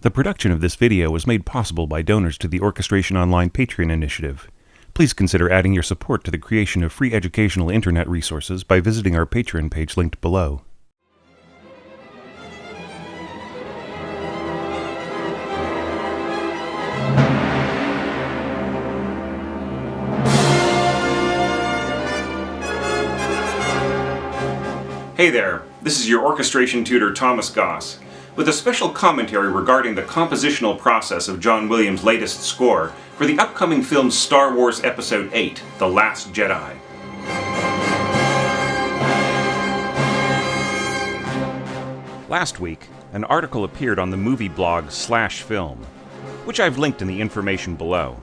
The production of this video was made possible by donors to the Orchestration Online Patreon initiative. Please consider adding your support to the creation of free educational internet resources by visiting our Patreon page linked below. Hey there, this is your orchestration tutor Thomas Goss, with a special commentary regarding the compositional process of John Williams' latest score for the upcoming film Star Wars Episode 8, The Last Jedi. Last week, an article appeared on the movie blog /film, which I've linked in the information below.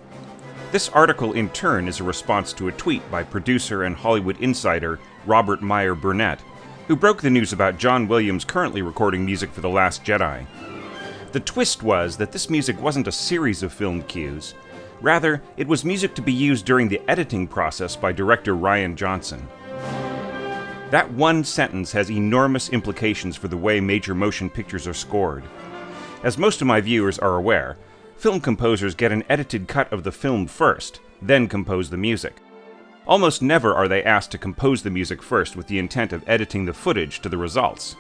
This article in turn is a response to a tweet by producer and Hollywood insider Robert Meyer Burnett, who broke the news about John Williams currently recording music for The Last Jedi. The twist was that this music wasn't a series of film cues. Rather, it was music to be used during the editing process by director Rian Johnson. That one sentence has enormous implications for the way major motion pictures are scored. As most of my viewers are aware, film composers get an edited cut of the film first, then compose the music. Almost never are they asked to compose the music first with the intent of editing the footage to the results.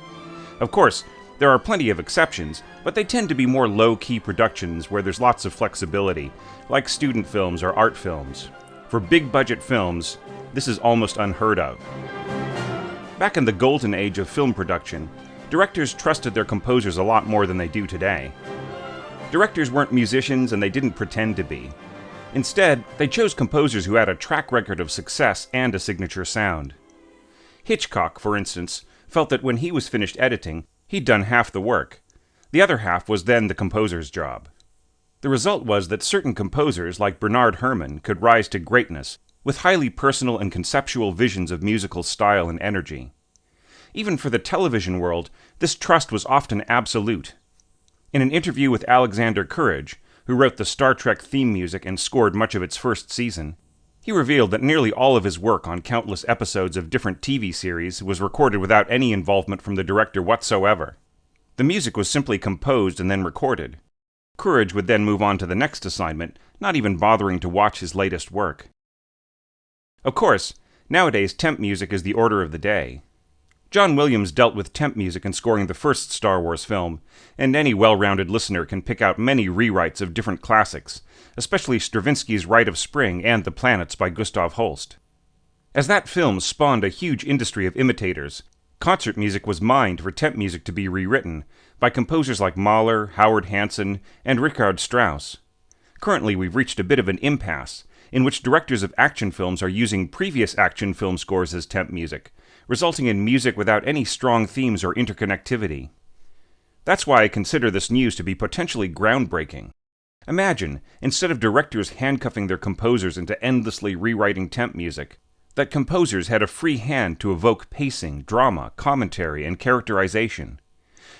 Of course, there are plenty of exceptions, but they tend to be more low-key productions where there's lots of flexibility, like student films or art films. For big-budget films, this is almost unheard of. Back in the golden age of film production, directors trusted their composers a lot more than they do today. Directors weren't musicians and they didn't pretend to be. Instead, they chose composers who had a track record of success and a signature sound. Hitchcock, for instance, felt that when he was finished editing, he'd done half the work. The other half was then the composer's job. The result was that certain composers, like Bernard Herrmann, could rise to greatness, with highly personal and conceptual visions of musical style and energy. Even for the television world, this trust was often absolute. In an interview with Alexander Courage, who wrote the Star Trek theme music and scored much of its first season, he revealed that nearly all of his work on countless episodes of different TV series was recorded without any involvement from the director whatsoever. The music was simply composed and then recorded. Courage would then move on to the next assignment, not even bothering to watch his latest work. Of course, nowadays temp music is the order of the day. John Williams dealt with temp music in scoring the first Star Wars film, and any well-rounded listener can pick out many rewrites of different classics, especially Stravinsky's Rite of Spring and The Planets by Gustav Holst. As that film spawned a huge industry of imitators, concert music was mined for temp music to be rewritten by composers like Mahler, Howard Hanson, and Richard Strauss. Currently, we've reached a bit of an impasse, in which directors of action films are using previous action film scores as temp music, resulting in music without any strong themes or interconnectivity. That's why I consider this news to be potentially groundbreaking. Imagine, instead of directors handcuffing their composers into endlessly rewriting temp music, that composers had a free hand to evoke pacing, drama, commentary, and characterization.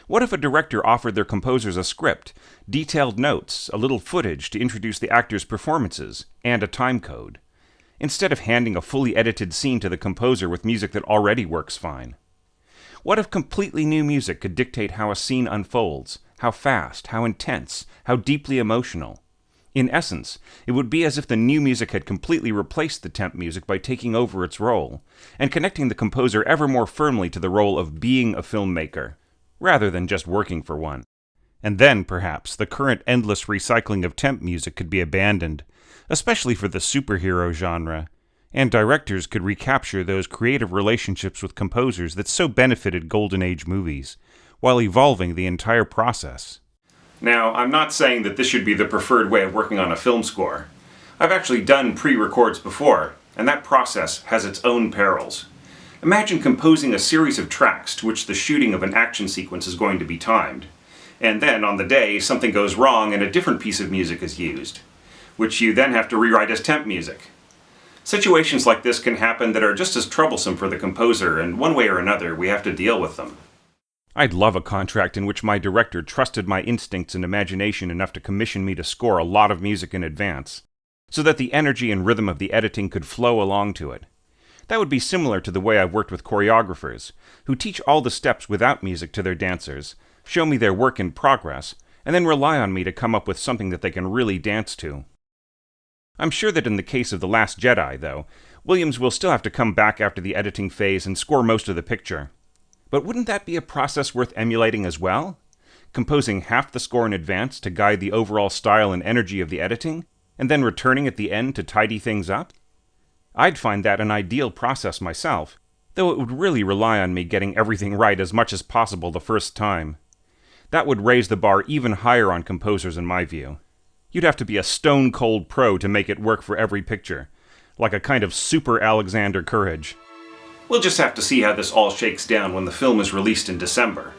What if a director offered their composers a script, detailed notes, a little footage to introduce the actors' performances, and a time code, instead of handing a fully edited scene to the composer with music that already works fine? What if completely new music could dictate how a scene unfolds, how fast, how intense, how deeply emotional? In essence, it would be as if the new music had completely replaced the temp music by taking over its role, and connecting the composer ever more firmly to the role of being a filmmaker, rather than just working for one. And then, perhaps, the current endless recycling of temp music could be abandoned, especially for the superhero genre, and directors could recapture those creative relationships with composers that so benefited Golden Age movies, while evolving the entire process. Now, I'm not saying that this should be the preferred way of working on a film score. I've actually done pre-records before, and that process has its own perils. Imagine composing a series of tracks to which the shooting of an action sequence is going to be timed, and then on the day something goes wrong and a different piece of music is used, which you then have to rewrite as temp music. Situations like this can happen that are just as troublesome for the composer, and one way or another we have to deal with them. I'd love a contract in which my director trusted my instincts and imagination enough to commission me to score a lot of music in advance, so that the energy and rhythm of the editing could flow along to it. That would be similar to the way I've worked with choreographers, who teach all the steps without music to their dancers, show me their work in progress, and then rely on me to come up with something that they can really dance to. I'm sure that in the case of The Last Jedi, though, Williams will still have to come back after the editing phase and score most of the picture. But wouldn't that be a process worth emulating as well? Composing half the score in advance to guide the overall style and energy of the editing, and then returning at the end to tidy things up? I'd find that an ideal process myself, though it would really rely on me getting everything right as much as possible the first time. That would raise the bar even higher on composers in my view. You'd have to be a stone-cold pro to make it work for every picture, like a kind of super Alexander Courage. We'll just have to see how this all shakes down when the film is released in December.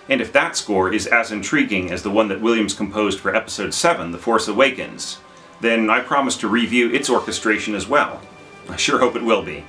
And if that score is as intriguing as the one that Williams composed for Episode 7, The Force Awakens, then I promise to review its orchestration as well. I sure hope it will be.